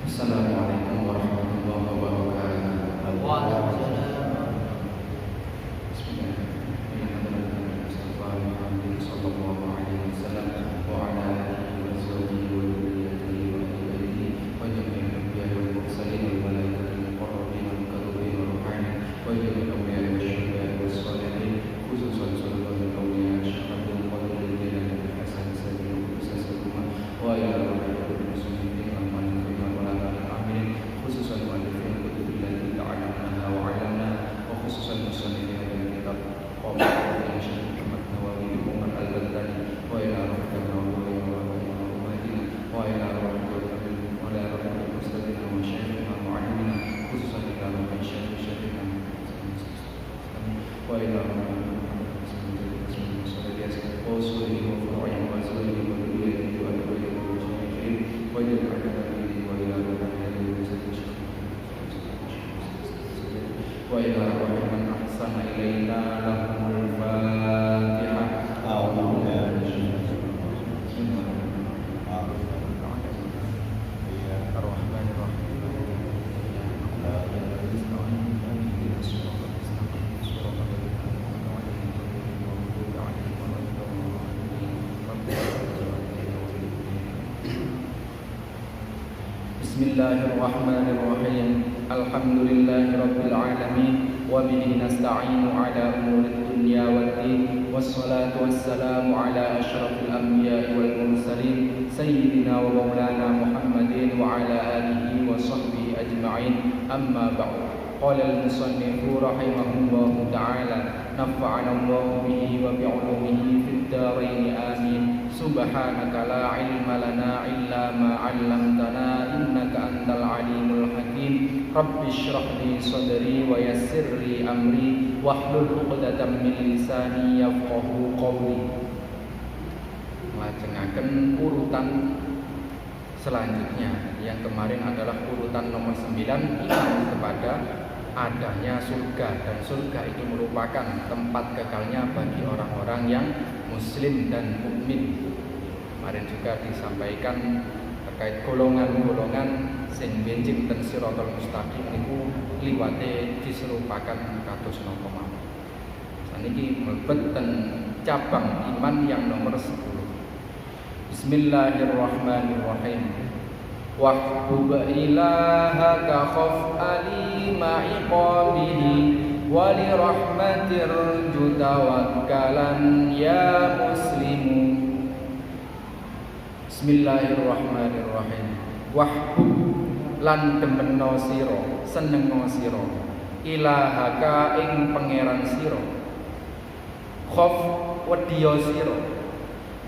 Assalamualaikum warahmatullahi wabarakatuh. Waalaikumsalam. Bismillahirrahmanirrahim. Sallallahu alaihi wasallam wa ala alihi wa sahbihi wa dhurriyyatihi wa ibadihi wa jami'il anbiya'i wal mursalin wal malaikati muqarrabin wal kadhibin wal ruhani wa jami'il awliya'i wasyuhada'i was shalihin khususan sallallahu awliya syahadul qadri dan hasan sayyidul qudus wa ila Bismillahirrahmanirrahim. Alhamdulillahirabbil alamin wa bihi nasta'inu ala umurid dunya waddin wassalatu wassalamu ala asyrafil anbiya'i wal mursalin sayyidina wa maulana Muhammadin wa ala alihi wa sahbihi ajma'in. Amma ba'd. Qala al-musannifu rahimahullahu ta'ala nafa'ana Allah bihi wa bi'ulumihi fid dharain amin. Subhanaka la ilma lana illa ma 'allamtana innaka antal alimul hakim. Rabbi shrah li sadri wa yassir li amri wahlul 'uqdatam min lisani yafqahu qawli. Lajengaken urutan selanjutnya yang kemarin adalah urutan nomor 9, iman kepada adanya surga, dan surga itu merupakan tempat kekalnya bagi orang-orang yang muslim dan mukmin. Kemarin juga disampaikan terkait golongan-golongan sing benjing ten siratal mustaqim niku liwate diserupakan kados napa mawon. Saniki mlebet ten cabang iman yang nomor 10. Bismillahirrahmanirrahim. Wahbub ilahaka khaf alima iqabihi wa li rahmatir jutawakkalan ya muslimu. Bismillahirrahmanirrahim. Wahbub lan demeno sira, senengo sira, ilahaka ing pangeran sira, khaf wedya sira,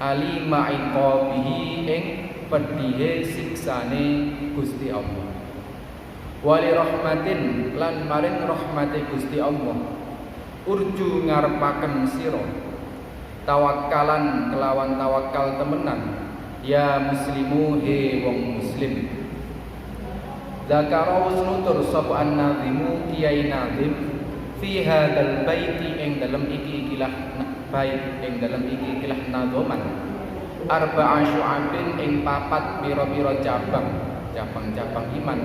alima iqabihi ing pedhihe siksane Gusti Allah. Wali rahmatin lan maring rahmate Gusti Allah. Urju ngarepaken sira, tawakkalan kelawan tawakal temenan, ya muslimu he wong muslim. Zakara nutur sapa an-nazimu kiai nazim fi hadzal baiti ing dalem iki-ikilah bait ing dalem iki-ikilah nazoman. Arba'a syu'abin ing papat pira-pira cabang-cabang iman.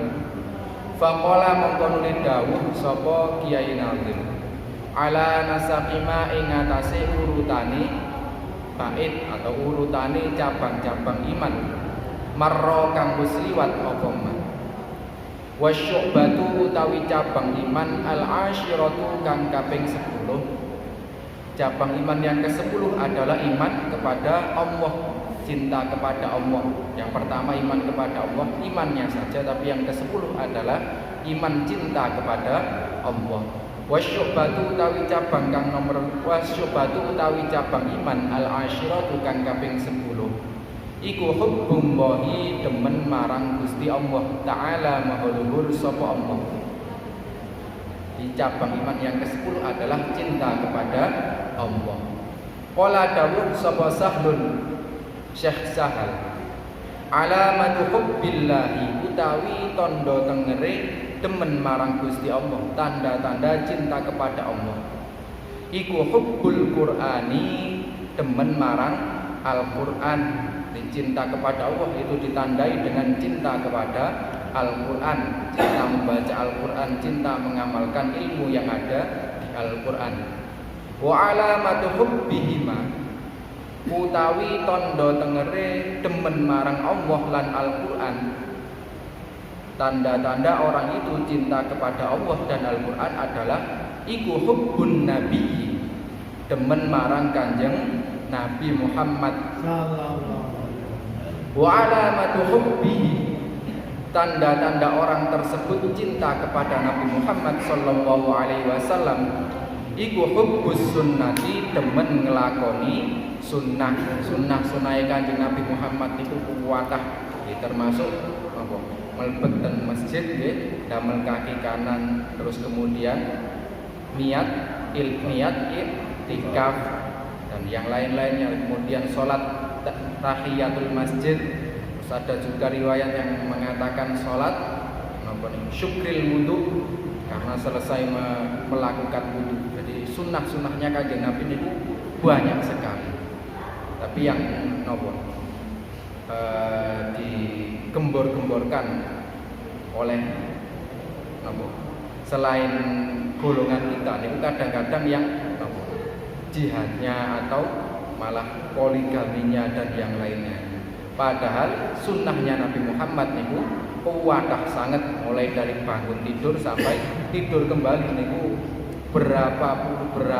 Faqala mongko nuli dawuh sapa Kiai Nazim, ala nasaqima ing atase urutane bait atau urutane cabang-cabang iman, marra kang wis liwat apa man. Wasyu'batu utawi cabang iman al-asyiratu kang kaping 10. Cabang iman yang ke-10 adalah iman kepada Allah, cinta kepada Allah. Yang pertama iman kepada Allah, imannya saja, tapi yang ke-10 adalah iman cinta kepada Allah. Wasyu'batu utawi cabang kang nomor wasyu'batu utawi cabang iman al-asyiratu kang kaping 10. Iku hubbullahi demen marang Gusti Allah Ta'ala maha luhur sapa Allah. Di cabang iman yang ke-10 adalah cinta kepada Allah. Qala dawuh sapa Sahlun Syekh Sahal, alamatu hubbillahi utawi tondo tengere demen marang Gusti Allah, tanda-tanda cinta kepada Allah. Iku hubbul Qur'ani, demen marang Al-Qur'an. Cinta kepada Allah itu ditandai dengan cinta kepada Al-Quran, cinta membaca Al-Quran, cinta mengamalkan ilmu yang ada di Al-Quran. Wa alamatu hubbihima, utawi tondo tengere demen marang Allah lan Al-Quran. Tanda-tanda orang itu cinta kepada Allah dan Al-Quran adalah iku hubbun nabi, demen marang Kanjeng Nabi Muhammad sallallahu alaihi wasallam. Wa alamatu hubbihi, tanda-tanda orang tersebut cinta kepada Nabi Muhammad sallallahu alaihi wasallam iku hubbus sunnati, demen ngelakoni sunnah Kanjeng Nabi Muhammad itu kuwatah, termasuk apa? Melebet dan masjid nggih, damel kaki kanan, terus kemudian niat iktikaf dan yang lain-lainnya, kemudian sholat tahiyatul masjid. Terus ada juga riwayat yang mengatakan sholat syukril wudu, karena selesai melakukan wudu. Jadi sunnah-sunnahnya Kanjeng Nabi itu banyak sekali. Tapi yang digembor-gemborkan oleh selain golongan kita itu kadang-kadang yang jihadnya atau malah poligaminya dan yang lainnya. Padahal sunnahnya Nabi Muhammad niku kuwatah sangat, mulai dari bangun tidur sampai tidur kembali niku berapa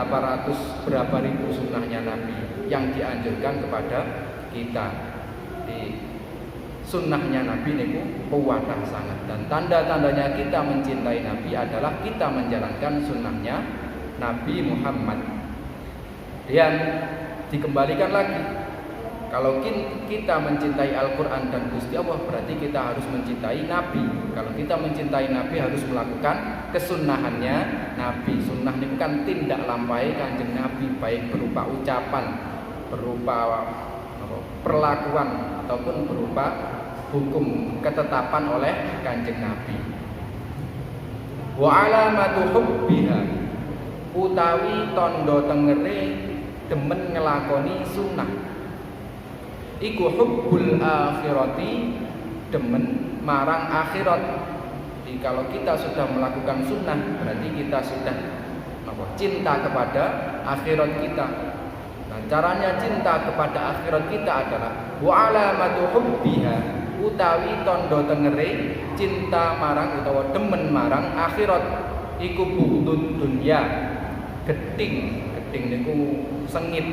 ratus, berapa ribu sunnahnya Nabi yang dianjurkan kepada kita. Di sunnahnya Nabi niku kuwatah sangat, dan tanda-tandanya kita mencintai Nabi adalah kita menjalankan sunnahnya Nabi Muhammad. Dan dikembalikan lagi, kalau kita mencintai Al-Quran dan Gusti Allah, berarti kita harus mencintai Nabi. Kalau kita mencintai Nabi, harus melakukan kesunnahannya Nabi. Sunnah ini bukan tindak lampai Kanjeng Nabi, baik berupa ucapan, berupa perlakuan, ataupun berupa hukum ketetapan oleh Kanjeng Nabi. Wa alamatu hubbiha, utawi tondo tengere demen ngelakoni sunnah iku hubbul akhirati, demen marang akhirat. Jadi kalau kita sudah melakukan sunnah, berarti kita sudah cinta kepada akhirat kita. Nah, caranya cinta kepada akhirat kita adalah wa alamatu hubbiha, utawi tondo tengere cinta marang utawa demen marang akhirat iku bughdud dunya, geding niku sengit,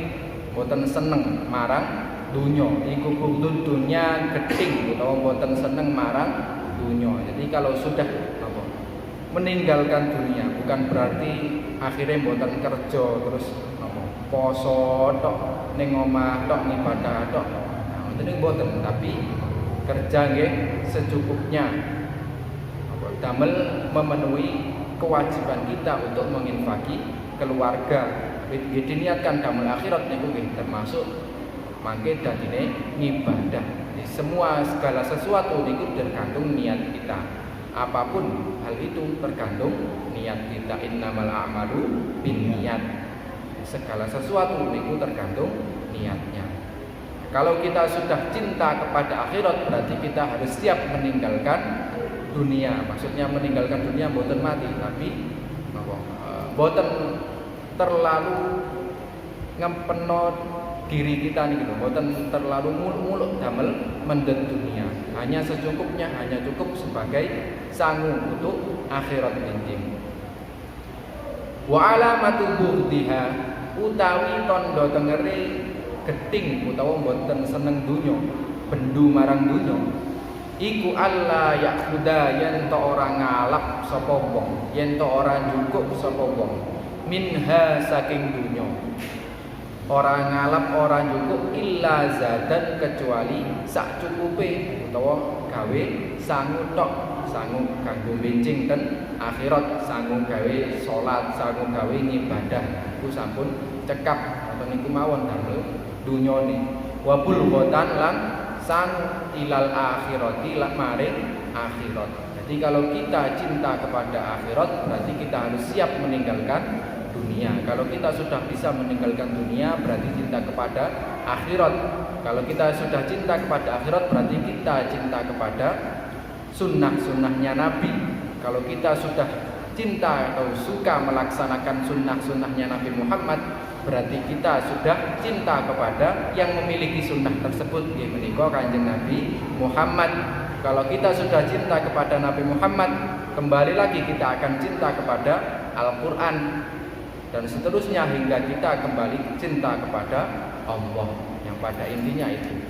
boten seneng marang dunya. Iku bughdud dunya, geding utawa boten seneng marang dunya. Jadi kalau sudah meninggalkan dunia, bukan berarti akhirnya boten kerja terus poso tok ning omah tok ibadah tok. Nah, itu boten, tapi kerja nggih secukupnya. Damel memenuhi kewajiban kita untuk menginfaki keluarga. Diniatkan damel akhirat niku nggih termasuk mangke dadine ngibadah. Semua segala sesuatu niku tergantung niat kita. Apapun hal itu tergantung niat kita. Innamal a'malu binniyat. Segala sesuatu niku tergantung niatnya. Kalau kita sudah cinta kepada akhirat, berarti kita harus siap meninggalkan dunia. Maksudnya meninggalkan dunia boten mati, tapi boten terlalu ngempeno diri kita nih gitu, boten terlalu muluk-muluk damel mendet dunia. Hanya secukupnya, hanya cukup sebagai sangu untuk akhirat penting. Wa alamatu bughdiha, utawi tondo tengere geding utawa boten seneng dunya, bendu marang dunya iku alla yakhuda, yen to ora ngalap sapa wong, yen to ora nyukuk sapa wong minha saking dunya, ora ngalap ora nyukuk illa zadan, kecuali sak cukupe utawa gawe sangu tok, sangu kanggo bencing ten akhirat, sangu gawe salat, sangu gawe ngibadah iku sampun cekap atau niku mawon damel dunyane. Wa bulghatan lan sang ilal akhirati lan maring akhirat. Jadi kalau kita cinta kepada akhirat, berarti kita harus siap meninggalkan dunia. Kalau kita sudah bisa meninggalkan dunia, berarti cinta kepada akhirat. Kalau kita sudah cinta kepada akhirat, berarti kita cinta kepada sunnah-sunnahnya Nabi. Kalau kita sudah cinta atau suka melaksanakan sunnah-sunnahnya Nabi Muhammad, berarti kita sudah cinta kepada yang memiliki sunnah tersebut, yaitu menika Kanjeng Nabi Muhammad. Kalau kita sudah cinta kepada Nabi Muhammad, kembali lagi kita akan cinta kepada Al-Quran, dan seterusnya hingga kita kembali cinta kepada Allah, yang pada intinya itu.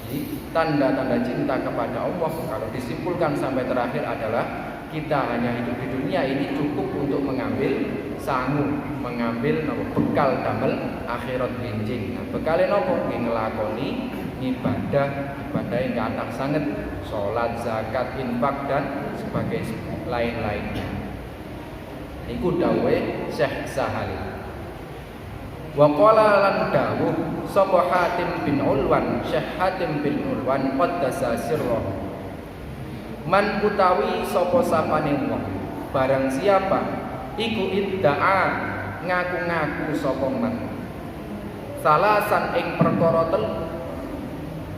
Jadi tanda-tanda cinta kepada Allah kalau disimpulkan sampai terakhir adalah kita hanya hidup di dunia ini cukup untuk mengambil sangu, mengambil bekal damel akhirat benjing. Nah, bekale nopo? Nglakoni ibadah yang kathah sanget, salat, zakat, infak dan sebagainya lain-lainnya. Iku dawuhe Syekh Sahal. Wa qala lan dawuh sapa Hatim bin Ulwan, Syekh Hatim bin Ulwan qaddasa sirrahu. Man utawi sapa sapane wong, barang siapa iku idda'a ngaku-ngaku sapa man salasan ing perkara telu.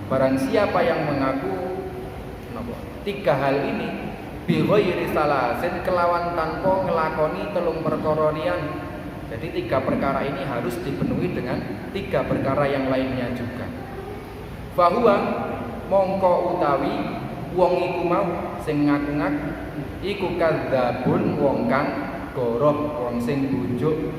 Barang siapa yang mengaku tiga hal ini bi ghairi salasin kelawan tanpa ngelakoni telung perkara liyane. Jadi tiga perkara ini harus dipenuhi dengan tiga perkara yang lainnya juga. Fahuwa mongko utawi wong iku mau sing ngaku-ngaku iku kadzabun, wong kang goroh, wong sing bujuk.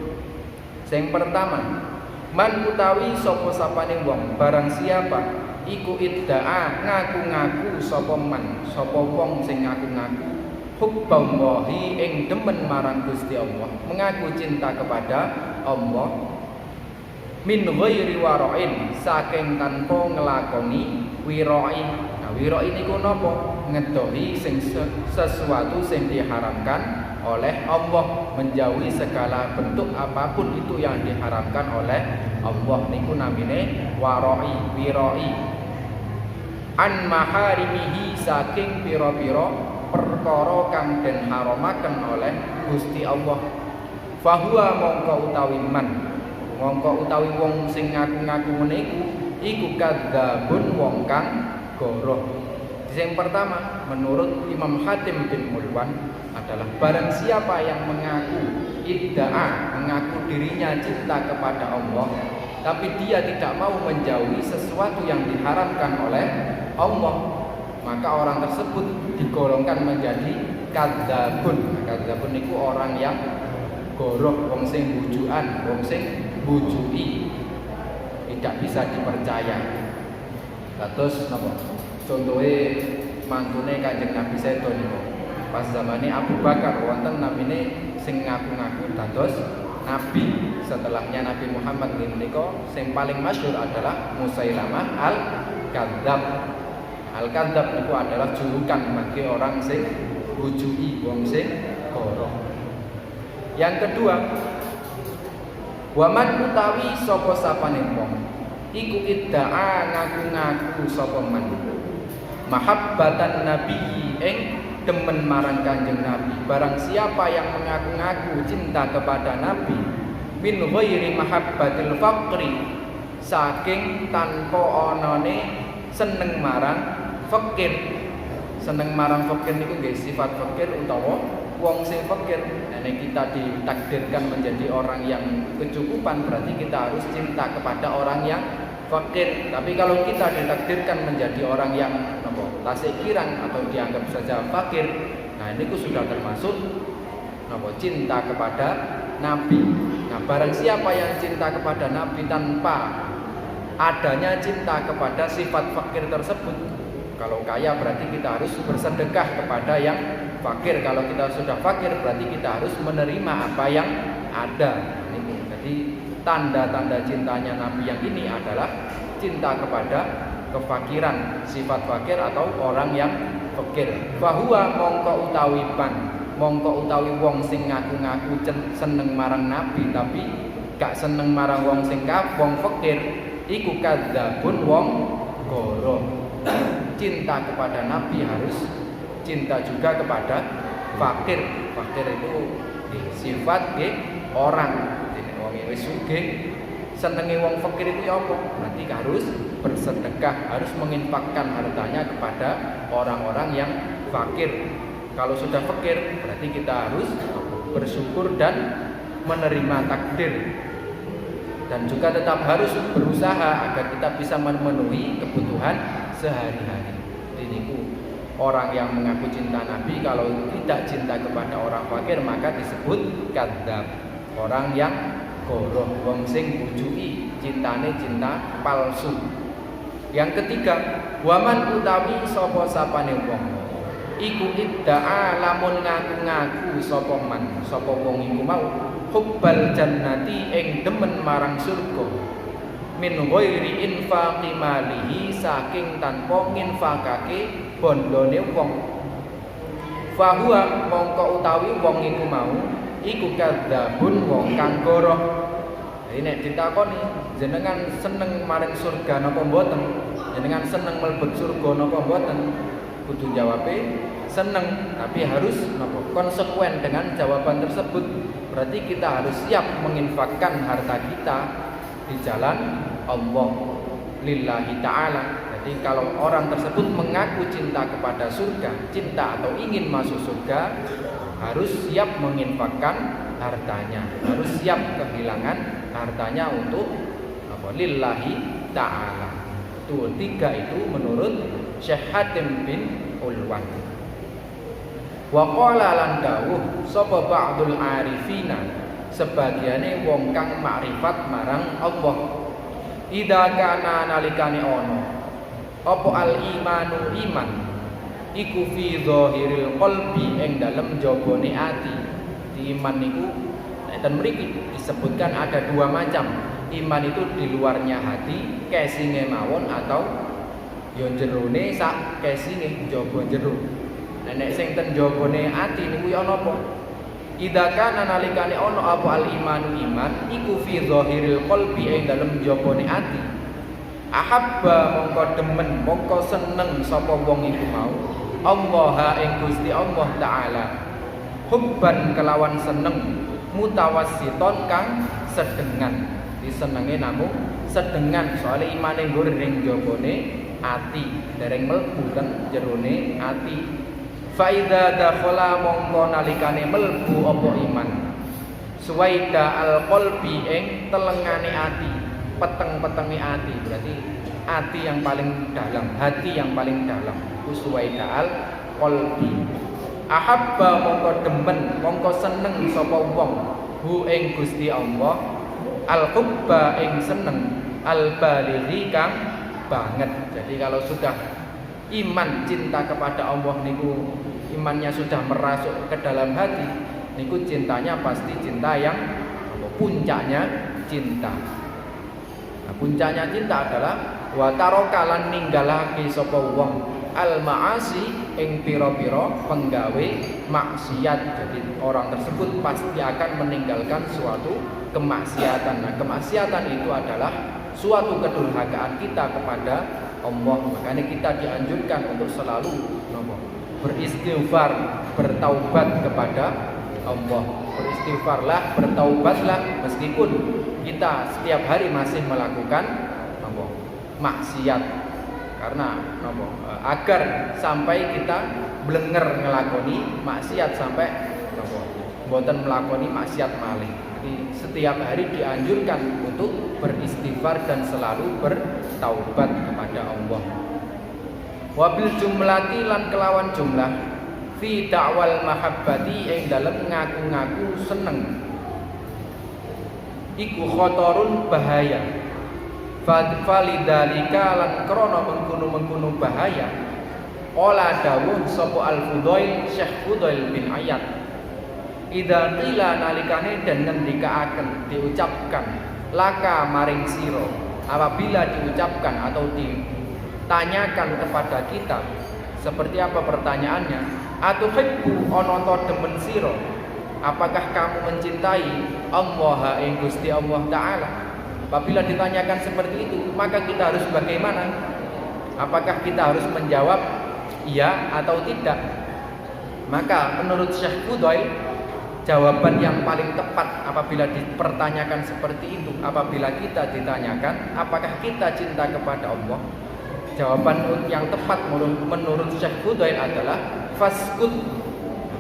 Sing pertama, man utawi sapa sapane wong, barang siapa iku idda'a ngaku-ngaku sapa man, sapa wong sing ngaku-ngaku hubballahi ing demen marang Gusti Allah, mengaku cinta kepada Allah, min ghairi wara'in, saking tanpa ngelakoni wira'i. Nah, wira'i niku napa? Ngedohi sing sesuatu sing diharamkan oleh Allah, menjauhi segala bentuk apapun itu yang diharamkan oleh Allah, niku namine wara'i, wira'i. An maharimihi, saking pira-pira perkara kang den haramaken oleh Gusti Allah. Fahuwa mongko utawi man, mongko utawi wong sing ngaku-ngaku meniku iku kadzabun, wong kang goroh. Yang pertama, menurut Imam Hatim bin Ulwan adalah barang siapa yang mengaku idda'a, mengaku dirinya cinta kepada Allah, tapi dia tidak mau menjauhi sesuatu yang diharamkan oleh Allah, maka orang tersebut digolongkan menjadi kadzabun. Kadzabun itu orang yang goroh, wong sing bujukan, wong sing bujui, tidak bisa dipercaya. Terus napa? Contohnya mantune Kanjeng Nabi sedo niku. Pas zamane Abu Bakar wonten namine sing ngaku-ngaku dados nabi. Setelahnya Nabi Muhammad niku sing paling masyhur adalah Musailamah al-Kadzab. Al-Kadzab niku adalah julukan bagi orang sing bujui, wong sing goroh. Yang kedua, waman utawi sapa sapane wong iku idda'a ngaku-ngaku sapa man mahabbatan nabi ing demen marang Kanjeng Nabi. Barang siapa yang mengaku-ngaku cinta kepada Nabi min ghairi mahabbatil faqri, saking tanpa onone seneng marang fakir. Seneng marang fakir niku nggih sifat fakir utawa wong sing fakir. Nek kita ditakdirkan menjadi orang yang kecukupan, berarti kita harus cinta kepada orang yang fakir. Tapi kalau kita ditakdirkan menjadi orang yang tasik kirang atau dianggap saja fakir, nah ini sudah termasuk cinta kepada Nabi. Nah, barang siapa yang cinta kepada Nabi tanpa adanya cinta kepada sifat fakir tersebut, kalau kaya berarti kita harus bersedekah kepada yang fakir. Kalau kita sudah fakir berarti kita harus menerima apa yang ada. Jadi tanda-tanda cintanya Nabi yang ini adalah cinta kepada kefakiran, sifat fakir atau orang yang fakir. Fahuwa mongko utawi pan, mongko utawi wong sing ngaku-ngaku seneng marang Nabi tapi gak seneng marang wong sing wong fakir, iku kadzabun, wong goroh. Cinta kepada Nabi harus cinta juga kepada fakir. Fakir itu sifat orang. Wong wis sugih senenge wong fakir itu apa? Berarti harus bersedekah, harus menginfakkan hartanya kepada orang-orang yang fakir. Kalau sudah fakir berarti kita harus bersyukur dan menerima takdir, dan juga tetap harus berusaha agar kita bisa memenuhi kebutuhan sehari-hari. Ini orang yang mengaku cinta Nabi kalau tidak cinta kepada orang fakir maka disebut kadzdzab, orang yang goroh, wong sing bujuki cintane cinta palsu. Yang ketiga, waman utawi sapa sapane wong iku idda'a lamun ngaku-ngaku sapa man sapa wong iku mau hubbal jannati ing demen marang surga min ghairi infaqi malihi saking tanpa nginfakake bondone wong, fahuwa mongko utawi wong iku mau iku kadzabun wong kang goroh. Jadi nek ditakoni jenengan seneng maring surga napa mboten, jenengan seneng mlebet surga napa mboten, kudu jawabe seneng, tapi harus napa konsekuen dengan jawaban tersebut. Berarti kita harus siap menginfakkan harta kita di jalan Allah lillahi ta'ala. Jadi kalau orang tersebut mengaku cinta kepada surga, cinta atau ingin masuk surga, harus siap menginfakkan hartanya, harus siap kehilangan hartanya untuk apa? Lillahi ta'ala. Itu tiga itu menurut Syekh Hatim bin Ulwan. Wa qala lan dawuh sapa ba'dul arifina sebagiane wong kang makrifat marang Allah, idza kana nalikane ono apa al imanu iman iku fi zahiril qalbi ing dalem jabone ati. Di iman niku dan mriki disebutkan ada dua macam. Iman itu di luarnya hati, kesinge mawon, atau yo jerone sak kesinge jaba jero. Nek sing ten jabone ati niku ya napa? Idza kana nalikane ono apa al imanu iman iku fi zahiril qalbi ing dalem jabone ati. Ahabba mongko demen mongko seneng sapa wong iku mau Allah ing Gusti Allah taala. Hubban kelawan seneng mutawassiton kang sedengan. Disenenge namung sedengan soalnya imane nggur ning jabone ati, dereng mlebu ten jerone ati. Fa idza dakhala mongko nalikane mlebu apa iman suwaida al qalbi ing telengane ati, peteng-petenge ati, berarti ati yang paling dalam, hati yang paling dalam. Suwaida al qalbi. Ahabba mongko demen mongko seneng sapa wong hu ing Gusti Allah al hubba ing seneng al balighi kang banget. Jadi kalau sudah iman cinta kepada Allah niku imannya sudah merasuk ke dalam hati niku cintanya pasti cinta yang puncaknya cinta. Nah, puncaknya cinta adalah wa tarokalan ninggalake sapa wong al maasi ing pira-pira penggawe maksiat. Jadi orang tersebut pasti akan meninggalkan suatu kemaksiatan. Nah, kemaksiatan itu adalah suatu kedurhakaan kita kepada Allah. Makanya kita dianjurkan untuk selalu beristighfar, bertaubat kepada Allah. Beristighfarlah, bertaubatlah meskipun kita setiap hari masih melakukan maksiat. Karena agar sampai kita blenger ngelakoni maksiat sampai mboten melakoni maksiat malih. Jadi setiap hari dianjurkan untuk beristighfar dan selalu bertaubat kepada Allah. Wabil jumlati lan kelawan jumlah fi da'wal mahabbati ing dalem ngaku-ngaku seneng iku khotorun bahaya. Falidalika lan krana mengkono-mengkono bahaya ola dawuh sapa al-Fudail Syekh Fudail bin Iyad, idza qila nalikane den ngendikaaken diucapkan laka maring sira, apabila diucapkan atau ditanyakan kepada kita, seperti apa pertanyaannya? Atuhibbu ana ta demen sira, apakah kamu mencintai Allah ing Gusti Allah taala? Apabila ditanyakan seperti itu, maka kita harus bagaimana? Apakah kita harus menjawab iya atau tidak? Maka menurut Syekh Fudail, jawaban yang paling tepat apabila dipertanyakan seperti itu, apabila kita ditanyakan apakah kita cinta kepada Allah, jawaban yang tepat menurut Syekh Fudail adalah faskut.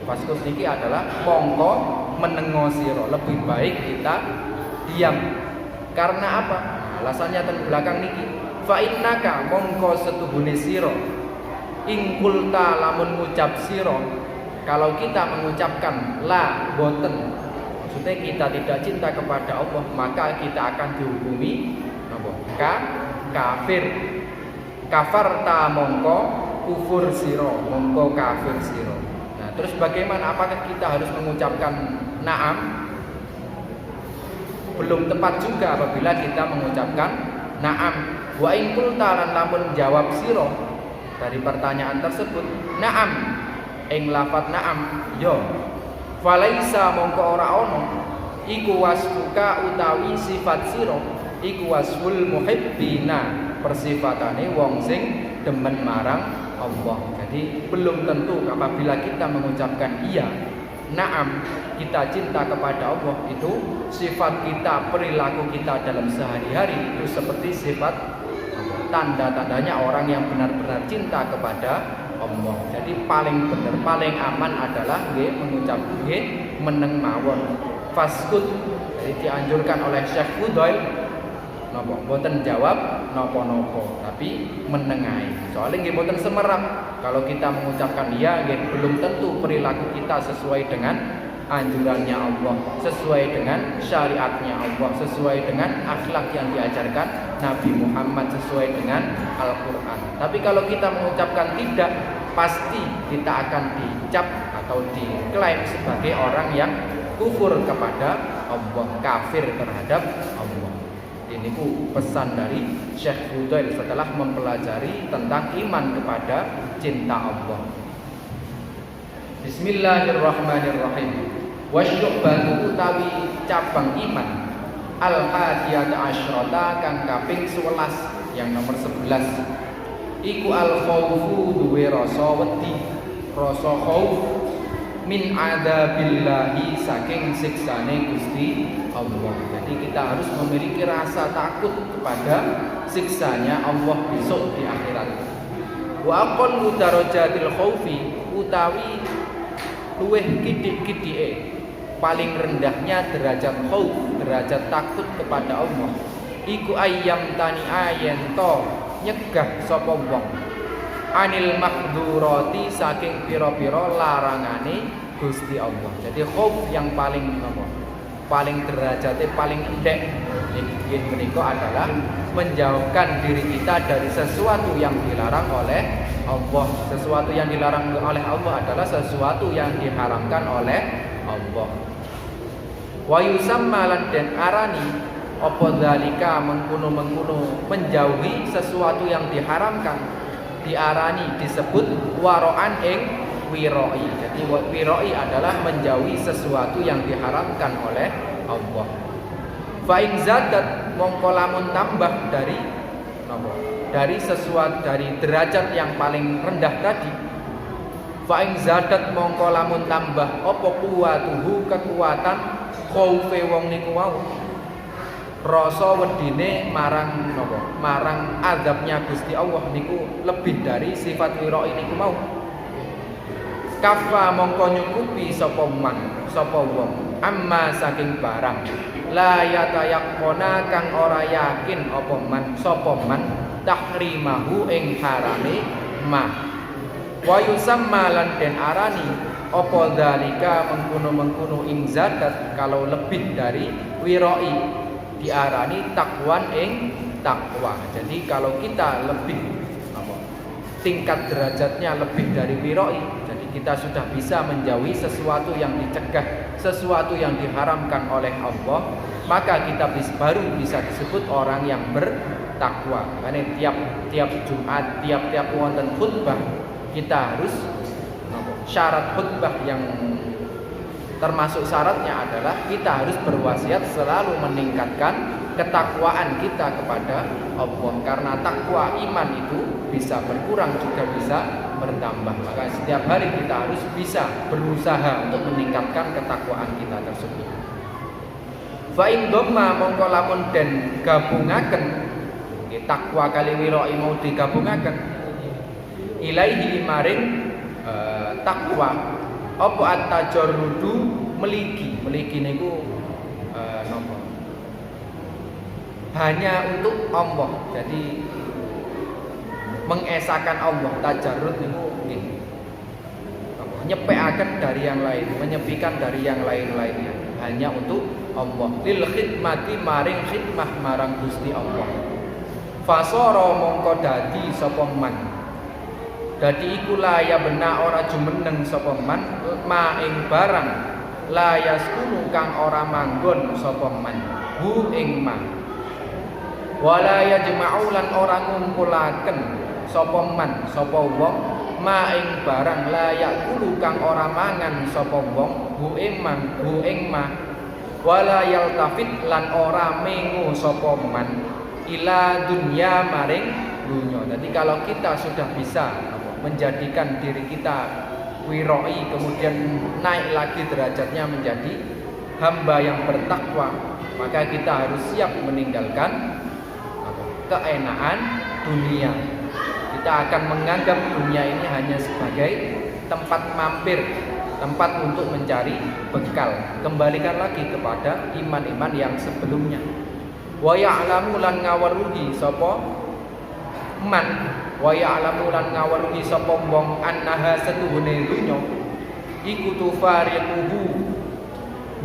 Faskut niki adalah mongko menengo sira, lebih baik kita diam. Karena apa? Alasannya ten belakang niki. Fa innaka mongko setuhune sira ing kulta lamun ngucap sira, kalau kita mengucapkan la boten, maksudnya kita tidak cinta kepada Allah, maka kita akan dihukumi kafir. Kafarta mongko kufur siro, mongko kafir siro. Nah, terus bagaimana? Apakah kita harus mengucapkan na'am? Belum tepat juga apabila kita mengucapkan na'am. Wa in qulta lan lamun jawab siro dari pertanyaan tersebut, na'am, ing lafat na'am, yo. Falaisa mongko ora ono iku wasfuka utawi sifat siro, iku wasful muhibbina, persifatane wong sing demen marang Allah. Jadi belum tentu apabila kita mengucapkan iya, na'am, kita cinta kepada Allah, itu sifat kita, perilaku kita dalam sehari-hari itu seperti sifat tanda-tandanya orang yang benar-benar cinta kepada Allah. Jadi paling benar, paling aman adalah mengucap meneng mawon. Faskut. Jadi dianjurkan oleh Syekh Fudail napa mboten jawab napa-napa, tapi menengahi. Soalnya nggih mboten semerap. Kalau kita mengucapkan iya, nggih belum tentu perilaku kita sesuai dengan anjurannya Allah, sesuai dengan syariatnya Allah, sesuai dengan akhlak yang diajarkan Nabi Muhammad, sesuai dengan Al-Qur'an. Tapi kalau kita mengucapkan tidak, pasti kita akan dicap atau diklaim sebagai orang yang kufur kepada Allah, kafir terhadap Allah. Ini pesan dari Syekh Fudail setelah mempelajari tentang iman kepada cinta Allah. Bismillahirrahmanirrahim. Wasyu'batu utawi cabang iman al-hadiyata asyrata kang kaping 11, yang nomor 11. Iku al-khaufu duwe rasa wedi, rasa khauf min adzabillahi saking siksane Gusti Allah. Jadi kita harus memiliki rasa takut kepada siksanya Allah besok di akhirat. Wa aqallu darajatil khaufi utawi luweh kidik-kidike, paling rendahnya derajat khauf, derajat takut kepada Allah, iku ayyam tani ayen to nyegah sapa wong anil makdzurati saking pira-pira larangane Gusti Allah. Jadi khauf yang paling paling derajatnya paling endek menika adalah menjauhkan diri kita dari sesuatu yang dilarang oleh Allah. Sesuatu yang dilarang oleh Allah adalah sesuatu yang diharamkan oleh Allah. Wa yusamma lan den arani apa zalika mengkuno menjauhi sesuatu yang diharamkan, diarani disebut waro'an ing wiroi. Jadi wiroi adalah menjauhi sesuatu yang diharamkan oleh Allah. Fa in zadat mongko lamun tambah dari sesuatu, dari derajat yang paling rendah tadi. Fa in zadat mongko lamun tambah apa kuwatuhu, kekuatan khaufe wong niku wau, rasa wedine marang marang azabnya Gusti Allah niku lebih dari sifat wiroi niku mau. Kafa mongko nyukupi sapa wong amma saking barang la yatayaqona kang ora yakin apa man sapa man tahrimahu ing harame ma. Wa yusamma lan den arani apa zalika mengkuno ing zadat, kalau lebih dari wiroi diarani takwan ing takwa. Jadi kalau kita lebih tingkat derajatnya lebih dari wiroi, jadi kita sudah bisa menjauhi sesuatu yang dicegah, sesuatu yang diharamkan oleh Allah, maka kita baru bisa disebut orang yang bertakwa. Karena tiap Jumat, tiap wonten khutbah, kita harus syarat khutbah yang termasuk syaratnya adalah kita harus berwasiat selalu meningkatkan ketakwaan kita kepada Allah, karena takwa iman itu bisa berkurang juga bisa bertambah. Maka setiap hari kita harus bisa berusaha untuk meningkatkan ketakwaan kita tersebut. Fa in dhamma mongko lamun den gabungaken takwa kali wira'i mau digabungaken. Ilaihi maring takwa apa at-tajarrudu meligi niku napa? Hanya untuk Allah. Jadi mengesahkan Allah, tajarrud niku nggih. Nyepekaken dari yang lain, menyepikan dari yang lain-lainnya, hanya untuk Allah. Lil khidmati maring khidmah marang Gusti Allah. Fasara mongko dadi sapa man. Dadi iku la ya bena ora jumeneng sapa man ma ing barang la yaskunu kang ora manggon sapa man hu ing ma. Wala yajma'u lan ora ngumpulaken sapa man sapa wong ma ing barang layak kulu kang ora mangan sapa wong hu ing ma wala yaltafit lan ora mengo sapa man ila dunya maring dunya. Jadi kalau kita sudah bisa menjadikan diri kita wiroi, kemudian naik lagi derajatnya menjadi hamba yang bertakwa, maka kita harus siap meninggalkan keenaan dunia. Kita akan menganggap dunia ini hanya sebagai tempat mampir, tempat untuk mencari bekal. Kembalikan lagi kepada iman-iman yang sebelumnya. Wa ya'lamu lan ngaweruhi sapa man, wa ya'lamu lan ngaweruhi sapa wong annaha setuhune dunya iku tufariquhu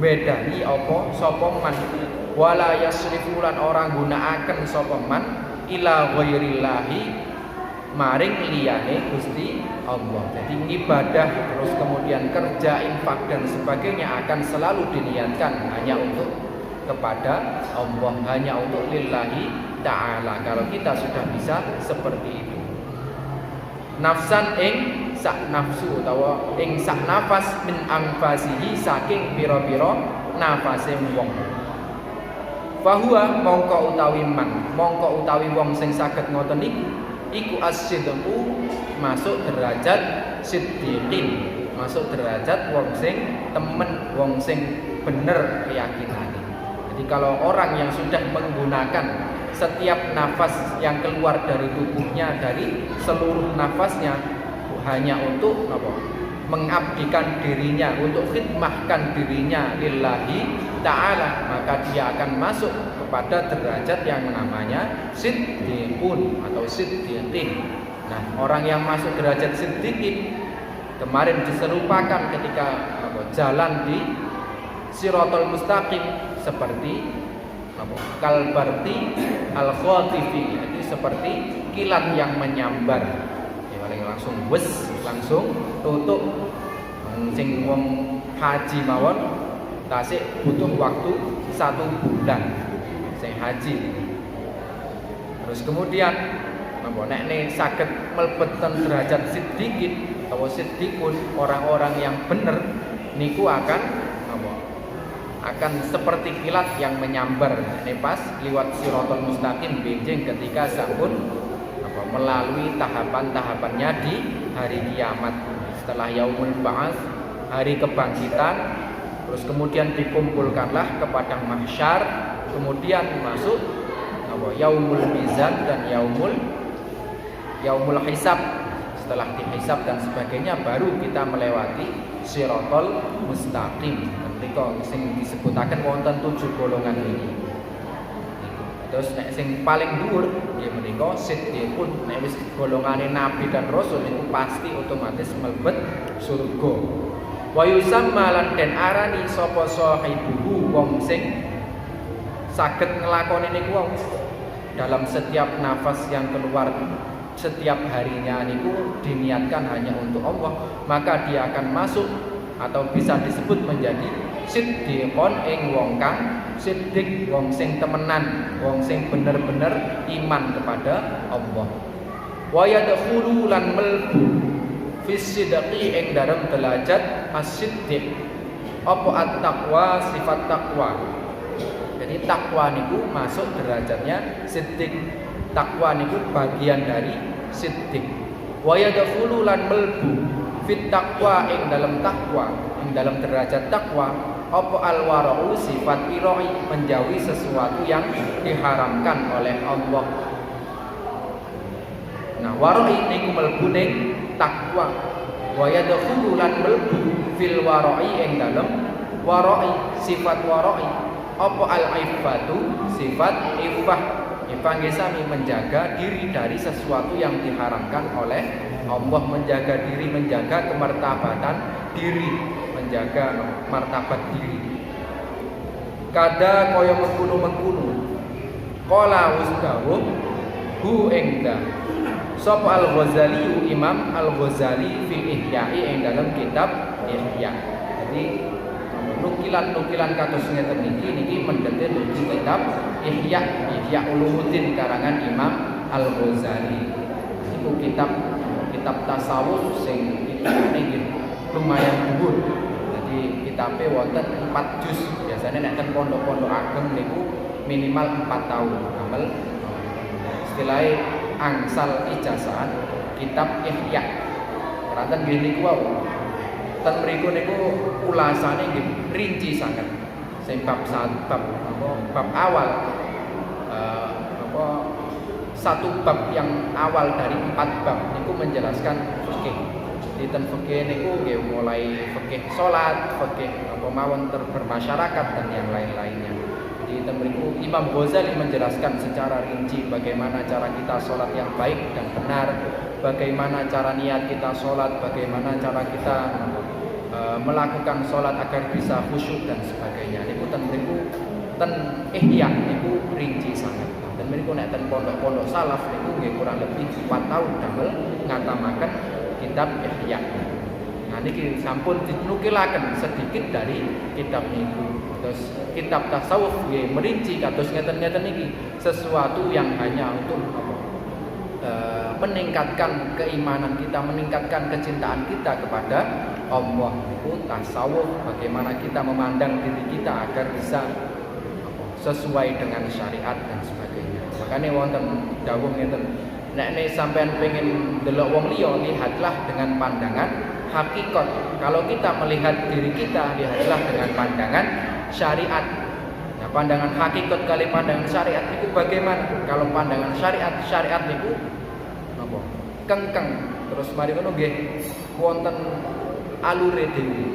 bedani apa sapa man, wala yasrifu lan ora gunakaken sapa man ila ghairillahi maring liyane Gusti Allah. Jadi ibadah terus kemudian kerja, infak dan sebagainya akan selalu diniatkan hanya untuk kepada Allah, hanya untuk lillahi ta'ala. Kalau kita sudah bisa seperti itu. Nafsan ing sak nafsu utawa ing sak nafas min anfasihi saking pira-pira nafase wong. Fahuwa mongko utawi man, mongko utawi wong sing saged ngoten iku as-sidqu masuk derajat siddiqin, masuk derajat wong sing temen, wong sing bener keyakinane. Jadi kalau orang yang sudah menggunakan setiap nafas yang keluar dari tubuhnya, dari seluruh nafasnya hanya untuk apa? Mengabdikan dirinya, untuk khidmahkan dirinya lillahi ta'ala, maka dia akan masuk kepada derajat yang namanya siddiqun atau siddiqin. Nah, orang yang masuk derajat siddiqin kemarin diserupakan ketika jalan di Shiratal Mustaqim seperti kalbarti al-khatifi, jadi seperti kilat yang menyambar. Langsung langsung tutup. Sing wong haji mawon tasik butuh waktu 1 bulan sing haji. Terus kemudian nek saged mlebeten derajat siddiqin atau siddiqun, orang-orang yang bener niku akan seperti kilat yang menyambar. Ini pas liwat Shiratal Mustaqim benjing ketika sampun melalui tahapan-tahapannya di hari kiamat. Setelah yaumul ba'ats, hari kebangkitan, terus kemudian dikumpulkanlah ke padang mahsyar, kemudian masuk yaumul mizan dan yaumul hisab. Setelah dihisab dan sebagainya baru kita melewati Shiratal Mustaqim. Menika sing disebutaken wonten 7 golongan ini. Terus nek sing paling dhuwur nggih menika siddiqun, nek wis golongane nabi dan rasul niku pasti otomatis mlebet surga. Wa yusamma lan den arani sapa sahibuhu, wong sing saged nglakoni niku wong dalam setiap nafas yang keluar setiap harinya niku diniatkan hanya untuk Allah, maka dia akan masuk atau bisa disebut menjadi siddiqon ing wong kang siddiq, wong sing temenan, wong sing bener-bener iman kepada Allah. Wa yadkhulu lan melbu fis sidqi ing dalam derajat as-siddiq apa at-taqwa, sifat takwa. Jadi takwa niku masuk derajatnya siddiq, takwa niku bagian dari siddiq. Wa yadkhulu lan melbu fit taqwa ing dalam takwa, ing dalam derajat takwa apa al-wara'u, sifat wiroi, menjauhi sesuatu yang diharamkan oleh Allah. Nah, wara'i niku mlebu ning takwa. Wa yadkhulu lan mlebu fil wara'i ing dalem wara'i, sifat wara'i apa al-iffatu, sifat iffah. Iffah nggih sami menjaga diri dari sesuatu yang diharamkan oleh Allah, menjaga diri, menjaga kemartabatan diri, menjaga martabat diri. Kada kaya mengkono-mengkono. Qala wasdawuh hu engda. Sapa Al-Ghazali, Imam Al-Ghazali fil Ihya'i ing dalam kitab Ihya. Jadi nukilan-nukilan kados ngeten niki mendete di kitab Ihya Ulumuddin karangan Imam Al-Ghazali. Iku kitab tasawuf sing nggih lumayan dhuwur. Jadi kitabe wonten 4 juz. Biasane nek ten pondok-pondok ageng niku minimal 4 tahun. Amel istilahnya angsal ijazah kitab Ihya. Ranten nggih niku wau. Ten mriku niku ulasane nggih rinci sanget. Sing bab awal satu bab yang awal dari 4 bab niku menjelaskan fikih. Di ten fikih niku nggih mulai fikih salat, fikih mawon bermasyarakat dan yang lain-lainnya. Di ten mriku Imam Ghazali menjelaskan secara rinci bagaimana cara kita salat yang baik dan benar, bagaimana cara niat kita salat, bagaimana cara kita melakukan salat agar bisa khusyuk dan sebagainya. Niku ten mriku ten Ihya niku rinci sangat. Dan mriku nek ten pondok-pondok salaf niku nggih kurang lebih 4 tahun damel ngatamaken kitab Ihya. Nah niki sampun dinukilaken sedikit dari kitab niku. Terus kitab tasawuf nggih merinci kados ngeten-ngeten niki sesuatu yang hanya untuk meningkatkan keimanan kita, meningkatkan kecintaan kita kepada Allah. Itu tasawuf, bagaimana kita memandang diri kita agar bisa sesuai dengan syariat dan sebagainya. Makanya wonten dawuh ngeten, nek sampean pengen delok wong liya, lihatlah dengan pandangan hakikat. Kalau kita melihat diri kita, lihatlah dengan pandangan syariat. Nah, pandangan hakikat kali pandangan syariat itu bagaimana? Kalau pandangan syariat niku napa? Kengkeng. Terus mari ngono nggih wonten alure dhewe.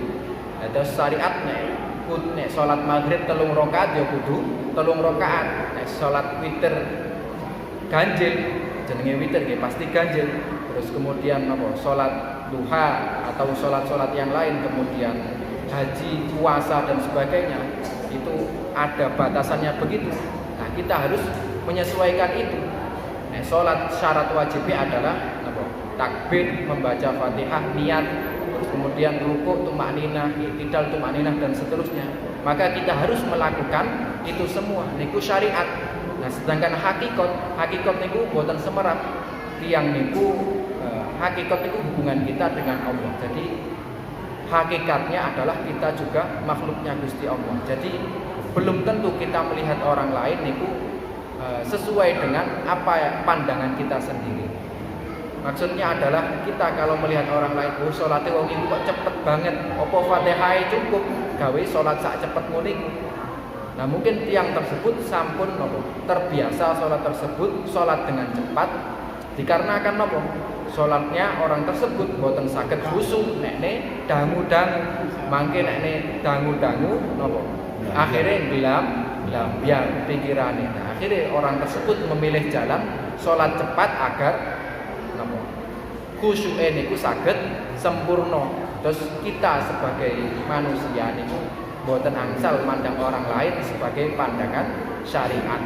Terus syariat nek salat maghrib 3 rakaat ya kudu 3 rakaat. Nek salat witir ganjil, jenenge witir nggih pasti ganjil. Terus kemudian apa? Salat duha atau salat-salat yang lain, kemudian haji, puasa dan sebagainya, itu ada batasannya begitu. Nah, kita harus menyesuaikan itu. Nah, salat syarat wajibnya adalah apa? Takbir, membaca Fatihah, niat, terus kemudian rukuk, tumakninah, i'tidal, tumakninah dan seterusnya. Maka kita harus melakukan itu semua. Niku syariat. Nah, sedangkan hakikat niku boten semerap. Tiang niku hakikat niku hubungan kita dengan Allah. Jadi hakikatnya adalah kita juga makhluknya Gusti Allah. Jadi belum tentu kita melihat orang lain niku sesuai dengan apa pandangan kita sendiri. Maksudnya adalah kita kalau melihat orang lain, oh salate wong iku kok cepet banget, apa Fatihah cukup gawe salat sak cepet ngono iku. Nah, mungkin tiang tersebut sampun terbiasa salat tersebut salat dengan cepat dikarenakan napa? Salatnya orang tersebut boten saged khusyuk nekne dangu-dangu. Mangke nekne dangu-dangu napa? Akhire biar pikirane. Nah, akhirnya orang tersebut memilih jalan salat cepat agar napa? Khusyuke niku saged sempurna. Terus kita sebagai manusia niku boten angsal mandang orang lain sebagai pandangan syariat.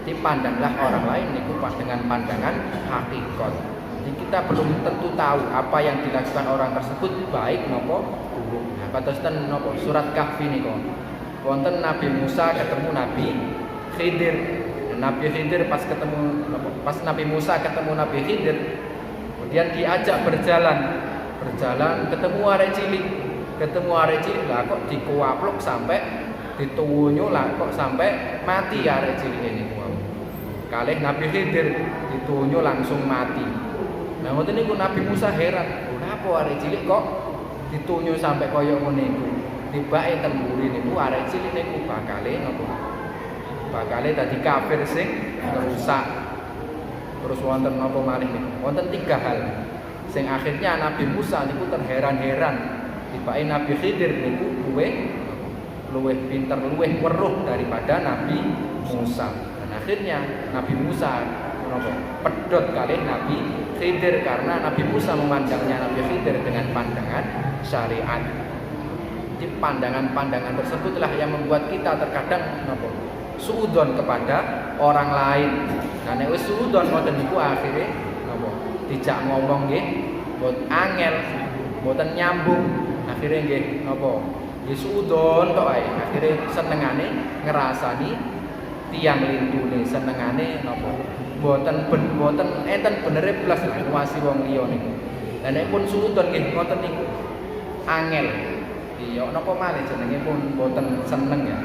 Dipandanglah orang lain niku dengan pandangan hakikat. Jadi kita belum tentu tahu apa yang dilakukan orang tersebut baik napa buruk. Nah, kados ten napa surat Kahfi niku. Wonten Nabi Musa ketemu Nabi Khidir. Nabi Khidir pas Nabi Musa ketemu Nabi Khidir, kemudian diajak berjalan ketemu arek cilik. Lah kok dikuapluk sampai dituwunyo lah kok sampai mati arek cilik niku. Kalih Nabi Khidir dituwunyo langsung mati. Nah, ngoten niku Nabi Musa heran, "Kenapa arek cilik kok ditunyo sampai kaya ngene iku?" Tibake ten mburi niku arek cilik niku bakale napa? Bakale dadi kafir sing rusak. Terus wonten napa malih niku? Wonten 3 hal sing akhirnya Nabi Musa niku terheran-heran tibake Nabi Khidir niku luweh pinter, luweh weruh daripada Nabi Musa. Dan akhirnya Nabi Musa napa pedhot kalih Nabi Khidir karena Nabi Musa memandangnya Nabi Khidir dengan pandangan syariat. Jadi pandangan-pandangan tersebutlah yang membuat kita terkadang napa suudzon kepada orang lain. Nah nek wis suudzon ngoten niku akhire napa dijak ngomong nggih mboten angel, mboten nyambung. Akhire nggih napa nggih suudzon tok ae. Akhire senengane ngrasani tiyang lintune, senengane napa mboten enten benere blas nguwasi wong liya niku. Lah nek pun suudzon nggih ngoten niku angel. Iya napa malih jenenge pun mboten seneng ya.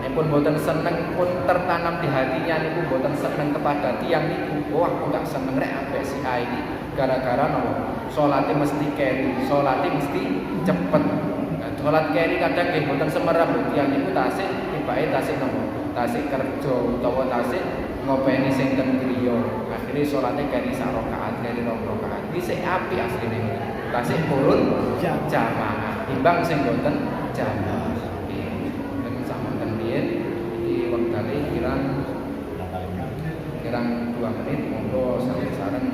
Nek pun mboten seneng pun tertanam di hatinya niku mboten seneng kepada tiyang niku. Oh aku gak seneng rek ambek si A iki gara-gara napa? Salate mesti keri, salate mesti cepet. Nah, salat keri kadang nggih mboten semerap tiyang niku tasik tibake tasik napa? Tasik kerja utawa tasik ngopeni sing ten griya. Akhire salate keri sak rakaat, keri rong rakaat. Iki sik apik asline. Tasik purun jamaah timbang sing mboten jamaah. Iki wektane kirang 2 menit monggo sareng-sareng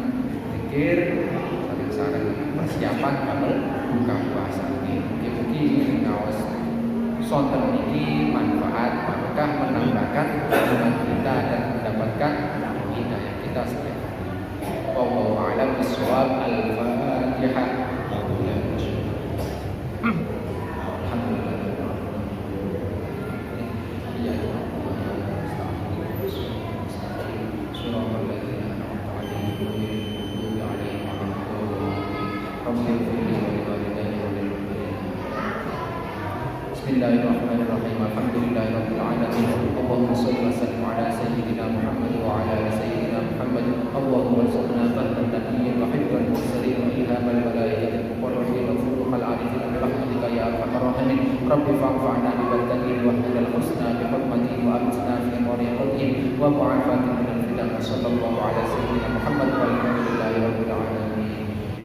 zikir, sareng-sareng persiapan damel buka puasa iki. Mugi-mugi ngaos sonten iki manfaat barokah menambahkan iman kita dan mendapatkan hidayah kita setiap hari. Wallahu a'lam bishawab. Al-Fatihah. Bismillahirrahmanirrahim. Alhamdulillahirabbil alamin. Allahumma shalli wa sallim ala sayyidina Muhammad wa ala ali sayyidina Muhammad. Allahumma arzuqna fahman nabiyyin wa hifdzal mursalin wa ilhamal malaikatil muqarrabin wa furuhal arifin bi rahmatika ya arhamar rahimin. Rabbi fa'fa'na bi barakatihi wa hdal husna bi hurmatihi wa amsna fi mawri'atihim wa mu'afatin min al-fitan. Sallallahu ala sayyidina Muhammad wa alihi wa sahbihi.